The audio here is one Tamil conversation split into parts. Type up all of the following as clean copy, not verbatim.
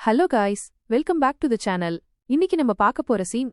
Hello guys, welcome back to the channel. இன்னைக்கு நம்ம பார்க்க போற சீன்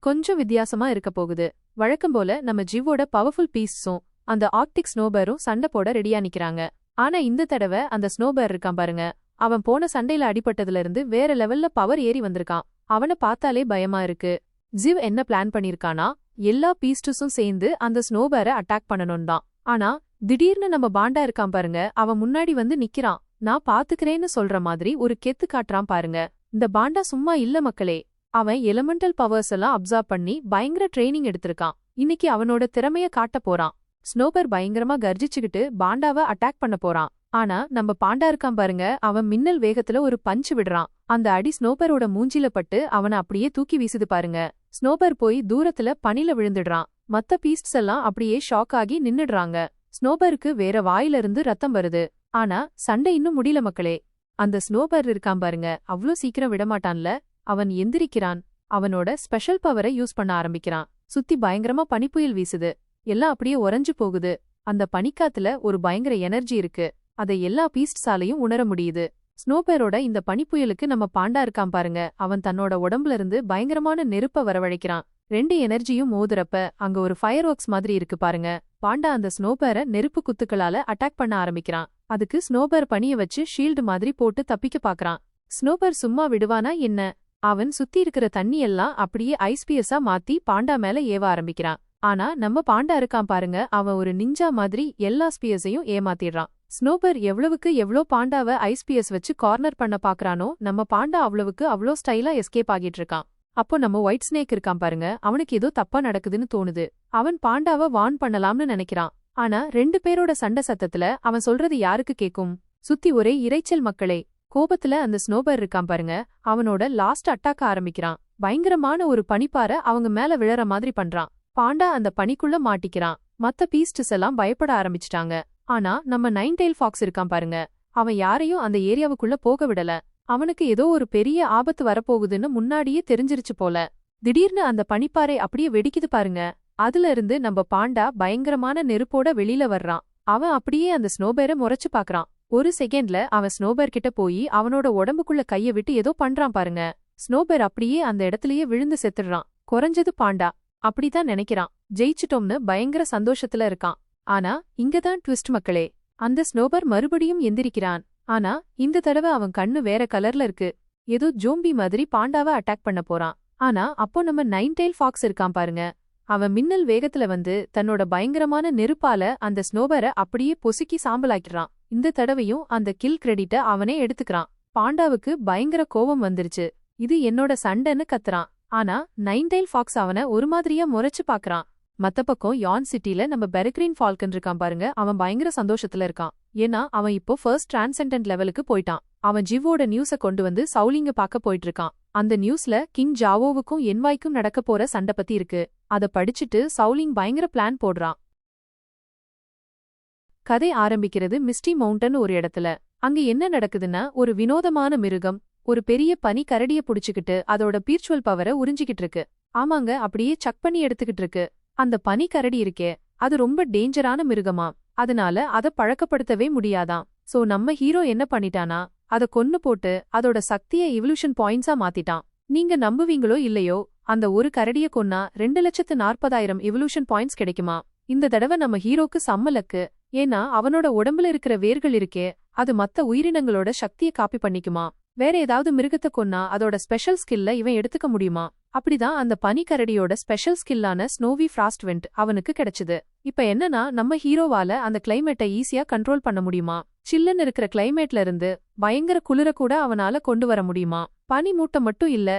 கொஞ்சம் வித்தியாசமா இருக்க போகுது. வழக்கம் போல நம்ம ஜிவோட பவர்ஃபுல் பீஸும் அந்த ஆர்க்டிக் ஸ்னோபேரும் சண்டை போட ரெடியா நிக்கிறாங்க. ஆனா இந்த தடவை அந்த ஸ்னோபேர் இருக்கான் பாருங்க, அவன் போன சண்டையில அடிபட்டதுல இருந்து வேற லெவல்ல பவர் ஏறி வந்திருக்கான். அவனை பார்த்தாலே பயமா இருக்கு. ஜிவ் என்ன பிளான் பண்ணிருக்கானா, எல்லா பீஸ்டஸும் சேர்ந்து அந்த ஸ்னோபேரை அட்டாக் பண்ணணும் தான். ஆனா திடீர்னு நம்ம பாண்டா இருக்கான் பாருங்க, அவன் முன்னாடி வந்து நிக்கிறான். நான் பாத்துக்கிறேன்னு சொல்ற மாதிரி ஒரு கெத்து காட்டுறான் பாருங்க. இந்த பாண்டா சும்மா இல்ல மக்களே, அவன் எலிமெண்டல் பவர்ஸ் எல்லாம் அப்சர்வ் பண்ணி பயங்கர ட்ரைனிங் எடுத்திருக்கான். இன்னைக்கு அவனோட திறமைய காட்ட போறான். ஸ்னோபர் பயங்கரமா கர்ஜிச்சுக்கிட்டு பாண்டாவை அட்டாக் பண்ண போறான். ஆனா நம்ம பாண்டா இருக்கான் பாருங்க, அவன் மின்னல் வேகத்துல ஒரு பஞ்ச் விடுறான். அந்த அடி ஸ்னோபரோட மூஞ்சில பட்டு அவனை அப்படியே தூக்கி வீசுது பாருங்க. ஸ்னோபர் போய் தூரத்துல பனில விழுந்துடுறான். மத்த பீஸ்ட்ஸ் எல்லாம் அப்படியே ஷாக் ஆகி நின்னுடுறாங்க. ஸ்னோபருக்கு வேற வாயிலிருந்து ரத்தம் வருது. ஆனா சண்டை இன்னும் முடியல மக்களே. அந்த ஸ்னோபர் இருக்கான் பாருங்க, அவ்ளோ சீக்கிரம் விடமாட்டான்ல. அவன் எந்திரிக்கிறான். அவனோட ஸ்பெஷல் பவரை யூஸ் பண்ண ஆரம்பிக்கிறான். சுத்தி பயங்கரமா பனிப்புயல் வீசுது. எல்லாம் அப்படியே உறைஞ்சு போகுது. அந்த பனிக்காத்துல ஒரு பயங்கர எனர்ஜி இருக்கு. அதை எல்லா பீஸ்ட்ஸாலையும் உணர முடியுது. ஸ்னோபரோட இந்த பனிப்புயலுக்கு நம்ம பாண்டா இருக்கான் பாருங்க, அவன் தன்னோட உடம்புல இருந்து பயங்கரமான நெருப்ப வரவழைக்கிறான். ரெண்டு எனர்ஜியும் மோதுறப்ப அங்க ஒரு ஃபயர் ஒர்க்ஸ் மாதிரி இருக்கு பாருங்க. பாண்டா அந்த ஸ்னோபரை நெருப்பு குத்துக்களால அட்டாக் பண்ண ஆரம்பிக்கிறான். அதுக்கு ஸ்னோபர் பனிய வச்சு ஷீல்டு மாதிரி போட்டு தப்பிக்க பாக்குறான். ஸ்னோபர் சும்மா விடுவானா என்ன? அவன் சுத்தி இருக்கிற தண்ணி எல்லாம் அப்படியே ஐஸ் பியஸா மாத்தி பாண்டா மேல ஏவ ஆரம்பிக்கிறான். ஆனா நம்ம பாண்டா இருக்கான் பாருங்க, அவன் ஒரு நிஞ்சா மாதிரி எல்லா ஸ்பியஸையும் ஏமாத்திடுறான். ஸ்னோபர் எவ்வளவுக்கு எவ்ளோ பாண்டாவை ஐஸ் பியஸ் வச்சு கார்னர் பண்ண பாக்குறானோ, நம்ம பாண்டா அவ்வளவுக்கு அவ்ளோ ஸ்டைலா எஸ்கேப் ஆகிட்டு இருக்கான். அப்போ நம்ம ஒயிட் ஸ்னேக் இருக்கான் பாருங்க, அவனுக்கு ஏதோ தப்பா நடக்குதுன்னு தோணுது. அவன் பாண்டாவை வார்ன் பண்ணலாம்னு நினைக்கிறான். ஆனா ரெண்டு பேரோட சண்டை சத்தத்துல அவன் சொல்றது யாருக்கு கேக்கும்? சுத்தி ஒரே இரைச்சல் மக்களே. கோபத்துல அந்த ஸ்னோபர் இருக்கான் பாருங்க, அவனோட லாஸ்ட் அட்டாக்க ஆரம்பிக்கிறான். பயங்கரமான ஒரு பனிப்பாறை அவங்க மேல விழற மாதிரி பண்றான். பாண்டா அந்த பனிக்குள்ள மாட்டிக்கிறான். மத்த பீஸ்டஸ் எல்லாம் பயப்பட ஆரம்பிச்சிட்டாங்க. ஆனா நம்ம நைன் டெயில் ஃபாக்ஸ் இருக்கான் பாருங்க, அவன் யாரையும் அந்த ஏரியாவுக்குள்ள போக விடல. அவனுக்கு ஏதோ ஒரு பெரிய ஆபத்து வரப்போகுதுன்னு முன்னாடியே தெரிஞ்சிருச்சு போல. திடீர்னு அந்த பனிப்பாறை அப்படியே வெடிக்குது பாருங்க. அதுல இருந்து நம்ம பாண்டா பயங்கரமான நெருப்போட வெளியில வர்றான். அவன் அப்படியே அந்த ஸ்னோபேரை முறைச்சு பாக்குறான். ஒரு செகண்ட்ல அவன் ஸ்னோபேர் கிட்ட போய் அவனோட உடம்புக்குள்ள கைய விட்டு ஏதோ பண்றான் பாருங்க. ஸ்னோபேர் அப்படியே அந்த இடத்துலயே விழுந்து செத்துடுறான். குறைஞ்சது பாண்டா அப்படிதான் நினைக்கிறான். ஜெயிச்சிட்டோம்னு பயங்கர சந்தோஷத்துல இருக்கான். ஆனா இங்கதான் ட்விஸ்ட் மக்களே. அந்த ஸ்னோபர் மறுபடியும் எந்திரிக்கிறான். ஆனா இந்த தடவை அவன் கண்ணு வேற கலர்ல இருக்கு. ஏதோ ஜோம்பி மாதிரி பாண்டாவை அட்டாக் பண்ண போறான். ஆனா அப்போ நம்ம நைன் டெயில் ஃபாக்ஸ் இருக்கான் பாருங்க, அவன் மின்னல் வேகத்துல வந்து தன்னோட பயங்கரமான நெருப்பால அந்த ஸ்னோபரை அப்படியே பொசுக்கி சாம்பலாக்கிறான். இந்த தடவையும் அந்த கில் கிரெடிட்ட அவனே எடுத்துக்கிறான். பாண்டாவுக்கு பயங்கர கோபம் வந்துருச்சு. இது என்னோட சண்டைன்னு கத்துறான். ஆனா நைன் டெயில் ஃபாக்ஸ் அவனை ஒரு மாதிரியா முறைச்சு பாக்குறான். மத்த பக்கம் யான் சிட்டில நம்ம பெரக்ரீன் ஃபால்கன் இருக்கான் பாருங்க, அவன் பயங்கர சந்தோஷத்துல இருக்கான். ஏன்னா அவன் இப்போ ஃபர்ஸ்ட் டிரான்செண்டன்ட் லெவலுக்கு போயிட்டான். அவன் ஜிவோட நியூஸ கொண்டு வந்து சவுலிங்க பார்க்க போயிட்டு இருக்கான். அந்த நியூஸ்ல கிங் ஜாவோவுக்கும் என்வாய்க்கும் நடக்க போற சண்டை பத்தி இருக்கு. அத படிச்சுட்டு சவுலிங் பயங்கர பிளான் போடுறான். கதை ஆரம்பிக்கிறது மிஸ்டி மவுண்டன் ஒரு இடத்துல. அங்க என்ன நடக்குதுன்னா, ஒரு வினோதமான மிருகம் ஒரு பெரிய பனி கரடிய புடிச்சுக்கிட்டு அதோட பீர்ச்சுவல் பவரை உறிஞ்சிக்கிட்டு இருக்கு. ஆமாங்க, அப்படியே சக் பண்ணி எடுத்துக்கிட்டு இருக்கு. அந்த பனி கரடி இருக்கே, அது ரொம்ப டேஞ்சரான மிருகமா. அதனால அத பழக்கப்படுத்தவே முடியாதாம். சோ நம்ம ஹீரோ என்ன பண்ணிட்டானா, அத கொன்னு போட்டு அதோட சக்திய இவல்யூஷன் பாயிண்ட்ஸா மாத்திட்டான். நீங்க நம்புவீங்களோ இல்லையோ, அந்த ஒரு கரடிய கொன்னா 2,40,000 இவல்யூஷன் பாயிண்ட்ஸ் கிடைக்குமா. இந்த தடவை நம்ம ஹீரோக்கு சம்மலக்கு. ஏன்னா அவனோட உடம்புல இருக்கிற வேர்கள் இருக்கே, அது மத்த உயிரினங்களோட சக்திய காப்பி பண்ணிக்குமா. வேற ஏதாவது மிருகத்தை கொன்னா அதோட ஸ்பெஷல் ஸ்கில்ல இவன் எடுத்துக்க முடியுமா. அப்படிதான் அந்த பனிக்கரடியோட ஸ்பெஷல் ஸ்கில்லான ஸ்னோவி ஃப்ராஸ்ட் வெண்ட் அவனுக்கு கிடைச்சது. இப்ப என்னன்னா, நம்ம ஹீரோவால அந்த கிளைமேட்டை ஈஸியா கண்ட்ரோல் பண்ண முடியுமா. சில்லுன்னு இருக்கிற கிளைமேட்ல இருந்து பயங்கர குளிர கூட அவனால கொண்டு வர முடியுமா. பனி மூட்டை மட்டும் இல்ல,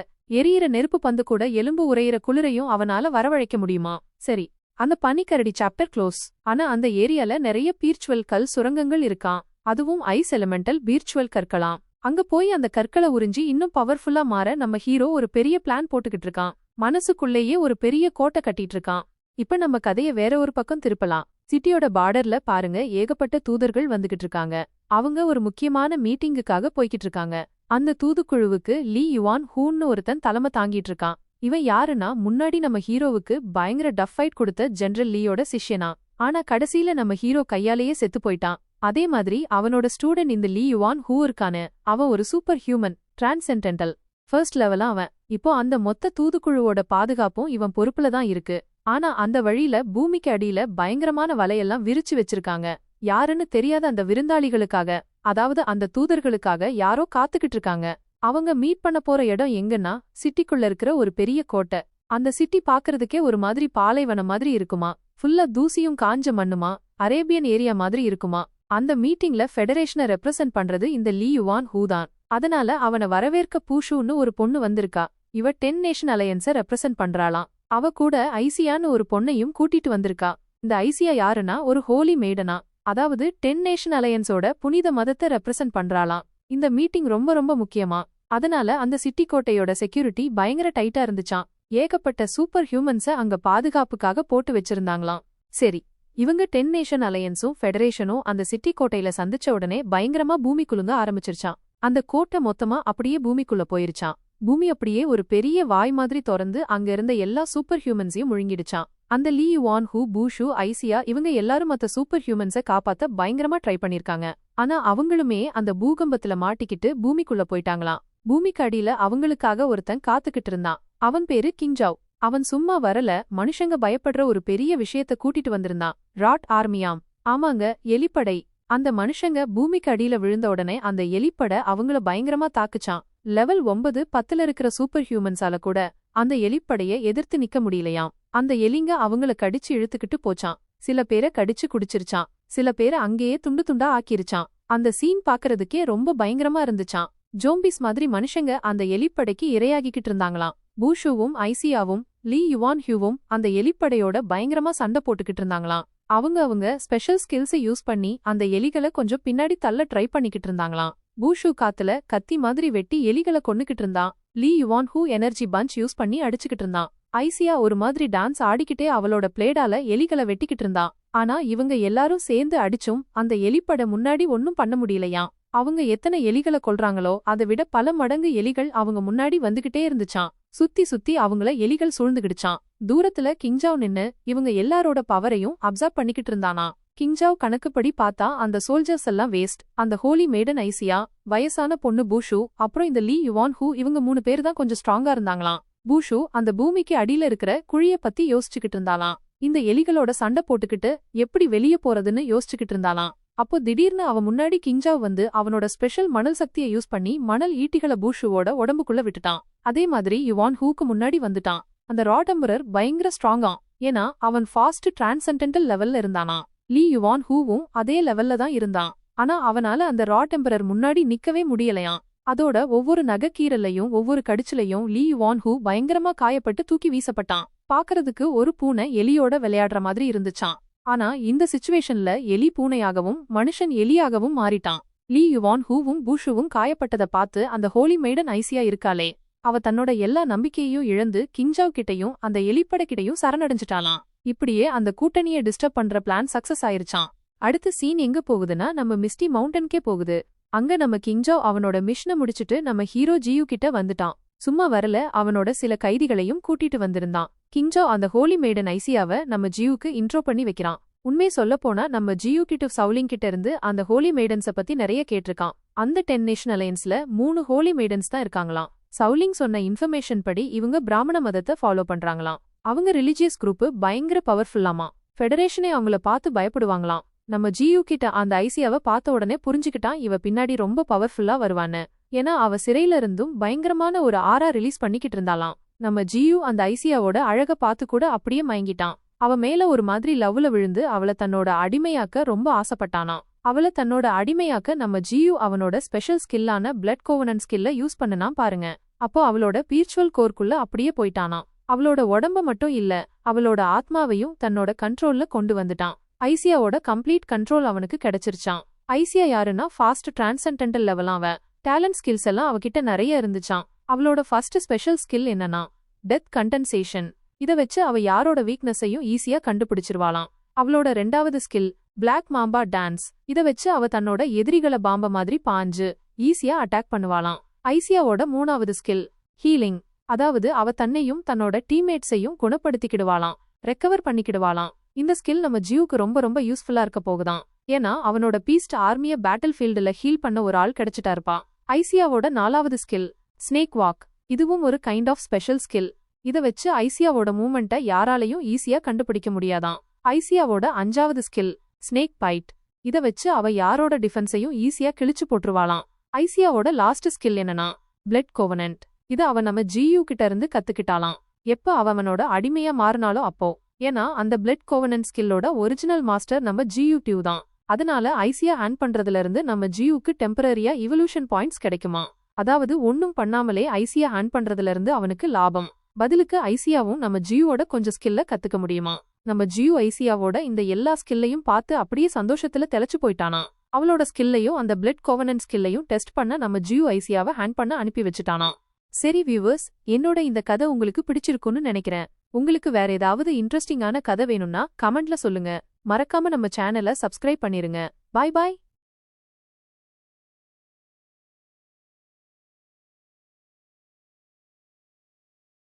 எரியிற நெருப்பு பந்து கூட எலும்பு உறையிற குளிரையும் அவனால வரவழைக்க முடியுமா. சரி, அந்த பனிக்கரடி சாப்டர் க்ளோஸ். ஆனா அந்த ஏரியால நிறைய பீர்ச்சுவல் கல் சுரங்கங்கள் இருக்கான். அதுவும் ஐஸ் எலிமெண்டல் பீர்ச்சுவல் கற்கலாம். அங்க போய் அந்த கற்களை உறிஞ்சி இன்னும் பவர்ஃபுல்லா மாற நம்ம ஹீரோ ஒரு பெரிய பிளான் போட்டுக்கிட்டு இருக்கான். மனசுக்குள்ளேயே ஒரு பெரிய கோட்டை கட்டிட்டு இருக்கான். இப்ப நம்ம கதைய வேற ஒரு பக்கம் திருப்பலாம். சிட்டியோட பார்டர்ல பாருங்க, ஏகப்பட்ட தூதர்கள் வந்துகிட்டு இருக்காங்க. அவங்க ஒரு முக்கியமான மீட்டிங்குக்காக போய்கிட்டு இருக்காங்க. அந்த தூதுக்குழுவுக்கு லீ யுவான் ஹூன்னு ஒருத்தன் தலைமை தாங்கிட்டு இருக்கான். இவன் யாருன்னா, முன்னாடி நம்ம ஹீரோவுக்கு பயங்கர டஃப் ஃபைட் கொடுத்த ஜெனரல் லீயோட சிஷ்யனா. ஆனா கடைசியில நம்ம ஹீரோ கையாலேயே செத்து போயிட்டான். அதே மாதிரி அவனோட ஸ்டூடெண்ட் இந்த லீ யுவான் ஹூ இருக்கானு, அவன் ஒரு சூப்பர் ஹியூமன். டிரான்சென்டென்டல் ஃபர்ஸ்ட் லெவலா அவன். இப்போ அந்த மொத்த தூதுக்குழுவோட பாதுகாப்பும் இவன் பொறுப்புல தான் இருக்கு. ஆனா அந்த வழியில பூமிக்கு அடியில பயங்கரமான வலையெல்லாம் விரிச்சு வச்சிருக்காங்க. யாருன்னு தெரியாத அந்த விருந்தாளிகளுக்காக, அதாவது அந்த தூதர்களுக்காக யாரோ காத்துக்கிட்டு இருக்காங்க. அவங்க மீட் பண்ண போற இடம் எங்கன்னா சிட்டிக்குள்ள இருக்கிற ஒரு பெரிய கோட்டை. அந்த சிட்டி பாக்குறதுக்கே ஒரு மாதிரி பாலைவனம் மாதிரி இருக்குமா, ஃபுல்லா தூசியும் காஞ்ச மண்ணுமா, அரேபியன் ஏரியா மாதிரி இருக்குமா. அந்த மீட்டிங்ல ஃபெடரேஷனை ரெப்ரசென்ட் பண்றது இந்த லீ யுவான் ஹூ தான். அதனால அவனை வரவேற்க பூஷுன்னு ஒரு பொண்ணு வந்திருக்கா. இவ 10 நேஷன் அலையன்ஸை ரெப்ரசென்ட் பண்றாளாம். அவ கூட ஐசியான்னு ஒரு பொண்ணையும் கூட்டிட்டு வந்திருக்கா. இந்த ஐசியா யாருன்னா ஒரு ஹோலி மேடனா, அதாவது 10 நேஷன் அலையன்ஸோட புனித மதத்தை ரெப்ரசென்ட் பண்றாளாம். இந்த மீட்டிங் ரொம்ப ரொம்ப முக்கியமா. அதனால அந்த சிட்டி கோட்டையோட செக்யூரிட்டி பயங்கர டைட்டா இருந்துச்சாம். ஏகப்பட்ட சூப்பர் ஹியூமன்ஸ அங்க பாதுகாப்புக்காக போட்டு வச்சிருந்தாங்களாம். சரி, இவங்க 10 நேஷன் அலையன்ஸும் ஃபெடரேஷனும் அந்த சிட்டி கோட்டையில சந்திச்ச உடனே பயங்கரமா பூமி குலுங்க ஆரம்பிச்சிருச்சான். அந்த கோட்டை மொத்தமா அப்படியே பூமிக்குள்ள போயிருச்சான். பூமி அப்படியே ஒரு பெரிய வாய் மாதிரி திறந்து அங்க இருந்த எல்லா சூப்பர் ஹியூமன்ஸையும் முழுங்கிடுச்சான். அந்த லீ யுவான் ஹூ, பூஷு, ஐசியா இவங்க எல்லாரும் மத்த சூப்பர் ஹியூமன்ஸை காப்பாத்த பயங்கரமா ட்ரை பண்ணிருக்காங்க. ஆனா அவங்களுமே அந்த பூகம்பத்துல மாட்டிக்கிட்டு பூமிக்குள்ள போயிட்டாங்களாம். பூமிக்கு அடியில அவங்களுக்காக ஒருத்தன் காத்துக்கிட்டு இருந்தான். அவன் பேரு கிங்ஜாவ். அவன் சும்மா வரல, மனுஷங்க பயப்படுற ஒரு பெரிய விஷயத்த கூட்டிட்டு வந்திருந்தான். ராட் ஆர்மியாம். ஆமாங்க, எலிப்படை. அந்த மனுஷங்க பூமிக்கு அடியில விழுந்த உடனே அந்த எலிப்படை அவங்கள பயங்கரமா தாக்குச்சான். லெவல் 9, 10ல இருக்கிற சூப்பர் ஹியூமன்ஸால கூட அந்த எலிப்படைய எதிர்த்து நிக்க முடியலையாம். அந்த எலிங்க அவங்கள கடிச்சு இழுத்துக்கிட்டு போச்சான். சில பேரை கடிச்சு குடிச்சிருச்சான். சில பேரை அங்கேயே துண்டு துண்டா ஆக்கிருச்சான். அந்த சீன் பாக்குறதுக்கே ரொம்ப பயங்கரமா இருந்துச்சான். ஜோம்பிஸ் மாதிரி மனுஷங்க அந்த எலிப்படைக்கு இரையாகிக்கிட்டு இருந்தாங்களாம். பூஷுவும் ஐசியாவும் லீ யுவான் ஹியூவும் அந்த எலிப்படையோட பயங்கரமா சண்டை போட்டுக்கிட்டு இருந்தாங்களாம். அவங்க ஸ்பெஷல் ஸ்கில்ஸை யூஸ் பண்ணி அந்த எலிகளை கொஞ்சம் பின்னாடி தள்ள ட்ரை பண்ணிக்கிட்டு இருந்தாங்களாம். பூஷு காத்துல கத்தி மாதிரி வெட்டி எலிகளை கொன்னுக்கிட்டு இருந்தான். Li Yuan Hu energy punch use பண்ணி அடிச்சுக்கிட்டு இருந்தான். ஐசியா ஒரு மாதிரி டான்ஸ் ஆடிக்கிட்டே அவளோட பிளேடால எலிகளை வெட்டிக்கிட்டு இருந்தான். ஆனா இவங்க எல்லாரும் சேர்ந்து அடிச்சும் அந்த எலிப்படை முன்னாடி ஒன்னும் பண்ண முடியலையாம். அவங்க எத்தனை எலிகளை கொல்றாங்களோ அதை விட பல மடங்கு எலிகள் அவங்க முன்னாடி வந்துகிட்டே இருந்துச்சான். சுத்தி சுத்தி அவங்கள எலிகள் சூழ்ந்துகிடுச்சான். தூரத்துல கிங்ஜாவ் நின்னு இவங்க எல்லாரோட பவரையும் அப்சர்வ் பண்ணிக்கிட்டு இருந்தானா. கிங்ஜாவ் கணக்குப்படி பார்த்தா அந்த சோல்ஜர்ஸ் எல்லாம் வேஸ்ட். அந்த ஹோலி மேடன் ஐசியா, வயசான பொண்ணு பூஷு, அப்புறம் இந்த லீ யுவான் ஹூ இவங்க 3 பேர் தான் கொஞ்சம் ஸ்ட்ராங்கா இருந்தாங்களாம். பூஷு அந்த பூமிக்கு அடியில இருக்கிற குழிய பத்தி யோசிச்சுக்கிட்டு இருந்தாலாம். இந்த எலிகளோட சண்டை போட்டுக்கிட்டு எப்படி வெளியே போறதுன்னு யோசிச்சுக்கிட்டு இருந்தாலாம். அப்போ திடீர்னு அவன் முன்னாடி கிங்ஜாவ் வந்து அவனோட ஸ்பெஷல் மணல் சக்தியை யூஸ் பண்ணி மணல் ஈட்டிகளை பூஷுவோட உடம்புக்குள்ள விட்டுட்டான். அதே மாதிரி யுவான் ஹூக்கு முன்னாடி வந்துட்டான். அந்த ராடம்பரர் பயங்கர ஸ்ட்ராங்காம். ஏன்னா அவன் ஃபாஸ்ட் டிரான்சென்டென்டல் லெவல்ல இருந்தானா. லீ யுவான் ஹூவும் அதே லெவல்ல தான் இருந்தான். ஆனா அவனால அந்த ராடம்பரர் முன்னாடி நிக்கவே முடியலையாம். அதோட ஒவ்வொரு நகைக்கீரலையும் ஒவ்வொரு கடிச்சிலையும் லீ யுவான் ஹூ பயங்கரமா காயப்பட்டு தூக்கி வீசப்பட்டான். பாக்குறதுக்கு ஒரு பூனை எலியோட விளையாடுற மாதிரி இருந்துச்சான். ஆனா இந்த சிச்சுவேஷன்ல எலி பூனையாகவும் மனுஷன் எலியாகவும் மாறிட்டான். லீ யுவான் ஹூவும் பூஷுவும் காயப்பட்டதை பார்த்து அந்த ஹோலி மெய்டன் ஐசியா இருக்காளே, அவ தன்னோட எல்லா நம்பிக்கையையும் இழந்து கிங்ஜாவ் கிட்டையும் அந்த எலிப்படை கிட்டையும் சரணடைஞ்சிட்டாளாம். இப்படியே அந்த கூட்டணியை டிஸ்டர்ப் பண்ற பிளான் சக்சஸ் ஆயிருச்சான். அடுத்த சீன் எங்க போகுதுன்னா நம்ம மிஸ்டி மவுண்டன்கே போகுது. அங்க நம்ம கிங்ஜாவ் அவனோட மிஷனை முடிச்சிட்டு நம்ம ஹீரோ ஜியூ கிட்ட வந்துட்டான். சும்மா வரல, அவனோட சில கைதிகளையும் கூட்டிட்டு வந்திருந்தான். கிங்ஜாவ் அந்த ஹோலி மேடன் ஐசியாவை நம்ம ஜியூக்கு இன்ட்ரோ பண்ணி வைக்கிறான். உண்மை சொல்ல போனா நம்ம ஜியூ கிட்ட சவுலிங் கிட்ட இருந்து அந்த ஹோலி மேடன்ஸ பத்தி நிறைய கேட்டிருக்கான். அந்த 10 நேஷன் அலையன்ஸ்ல 3 ஹோலி மேடன்ஸ் தான் இருக்காங்களாம். சவுலிங் சொன்ன இன்ஃபர்மேஷன் படி இவங்க பிராமண மதத்தை ஃபாலோ பண்றாங்களாம். அவங்க ரிலிஜியஸ் குரூப் பயங்கர பவர்ஃபுல்லாமா. ஃபெடரேஷனே அவங்கள பார்த்து பயப்படுவாங்களாம். நம்ம ஜியூ கிட்ட அந்த ஐசியாவை பார்த்த உடனே புரிஞ்சுக்கிட்டான் இவ பின்னாடி ரொம்ப பவர்ஃபுல்லா வருவான்னு. ஏன்னா அவ சிறையில இருந்தும் பயங்கரமான ஒரு ஆரா ரிலீஸ் பண்ணிக்கிட்டு இருந்தாலாம். நம்ம ஜியூ அந்த ஐசியாவோட அழக பார்த்து கூட அப்படியே மயங்கிட்டான். அவ மேல ஒரு மாதிரி லவ்ல விழுந்து அவளை தன்னோட அடிமையாக்க ரொம்ப ஆசைப்பட்டானா. அவளை தன்னோட அடிமையாக்க நம்ம ஜியூ அவனோட ஸ்பெஷல் ஸ்கில்லான பிளட் கோவனன் ஸ்கில்ல யூஸ் பண்ணனா பாருங்க. அப்போ அவளோட பீர்ச்சுவல் கோர்க்குள்ள அப்படியே போயிட்டானா. அவளோட உடம்ப மட்டும் இல்ல, அவளோட ஆத்மாவையும் தன்னோட கண்ட்ரோல்ல கொண்டு வந்துட்டான். ஐசியாவோட கம்ப்ளீட் கண்ட்ரோல் அவனுக்கு கிடைச்சிருச்சான். ஐசியா யாருன்னா ஃபாஸ்ட் டிரான்சென்டென்டல் லெவலாம். அவ டேலண்ட் ஸ்கில்ஸ் எல்லாம் அவகிட்ட நிறைய இருந்துச்சான். அவளோட ஃபர்ஸ்ட் ஸ்பெஷல் ஸ்கில் என்னன்னா டெத் கண்டன்சேஷன். இத வச்சு அவ யாரோட வீக்னஸையும் ஈஸியா கண்டுபிடிச்சிருவாளாம். அவளோட 2வது ஸ்கில் பிளாக் மாம்பா டான்ஸ். இத வச்சு அவ தன்னோட எதிரிகளை பாம்ப மாதிரி பாஞ்சு ஈஸியா அட்டாக் பண்ணுவாளாம். ஐசியாவோட 3வது ஸ்கில் ஹீலிங். அதாவது அவ தன்னையும் தன்னோட டீம்மேட்ஸையும் குணப்படுத்திக்கிடுவாளாம், ரெக்கவர் பண்ணிக்கிடுவாளாம். இந்த ஸ்கில் நம்ம ஜியூக்கு ரொம்ப ரொம்ப யூஸ்ஃபுல்லா இருக்க போகுதான். ஏன்னா அவனோட பீஸ்ட் ஆர்மிய பேட்டில் ஃபீல்டுல ஹீல் பண்ண ஒரு ஆள் கிடைச்சிட்டா இருப்பா. ஐசியாவோட 4வது ஸ்கில் ஸ்னேக் வாக். இதுவும் ஒரு கைண்ட் ஆஃப் ஸ்பெஷல் ஸ்கில். இத வச்சு ஐசியாவோட மூவ்மெண்ட்டை யாராலையும் ஈஸியா கண்டுபிடிக்க முடியாதாம். ஐசியாவோட 5வது ஸ்கில் ஸ்னேக் பைட். இத வச்சு அவ யாரோட டிஃபென்ஸையும் ஈஸியா கிழிச்சு போட்டுருவாளாம். ஐசியாவோட லாஸ்ட் ஸ்கில் என்னன்னா பிளட் கோவனன்ட். இத அவ நம்ம ஜியூ கிட்ட இருந்து கத்துக்கிட்டாளாம். எப்ப அவனோட அடிமையா மாறினாலோ அப்போ. ஏன்னா அந்த பிளட் கோவனன்ட் ஸ்கில்லோட ஒரிஜினல் மாஸ்டர் நம்ம ஜியூ டியூ தான். அதனால ஐசியா ஹேண்ட் பண்றதுல இருந்து நம்ம ஜியூக்கு டெம்பரரியா இவல்யூஷன் பாயிண்ட்ஸ் கிடைக்குமா. அதாவது ஒன்னும் பண்ணாமலே ஐசியா ஹேண்ட் பண்றதுல இருந்து அவனுக்கு லாபம். பதிலுக்கு ஐசியாவும் நம்ம ஜியூவோட கொஞ்சம் ஸ்கில்ல கத்துக்க முடியுமா. நம்ம ஜியூ ஐசியாவோட இந்த எல்லா ஸ்கில்லையும் பார்த்து அப்படியே சந்தோஷத்துல தெளிச்சு போயிட்டானா. அவளோட ஸ்கில்லையும் அந்த பிளட் கோவனன்ட் ஸ்கில்லையும் டெஸ்ட் பண்ண நம்ம ஜியூ ஐசியாவை ஹேண்ட் பண்ண அனுப்பி வச்சுட்டானா. சரி வியூவர்ஸ், என்னோட இந்த கதை உங்களுக்கு பிடிச்சிருக்குன்னு நினைக்கிறேன். உங்களுக்கு வேற ஏதாவது இன்ட்ரெஸ்டிங்கான கதை வேணும்னா கமெண்ட்ல சொல்லுங்க. மறக்காம நம்ம சேனலை சப்ஸ்கிரைப் பண்ணிருங்க. பாய் பாய்.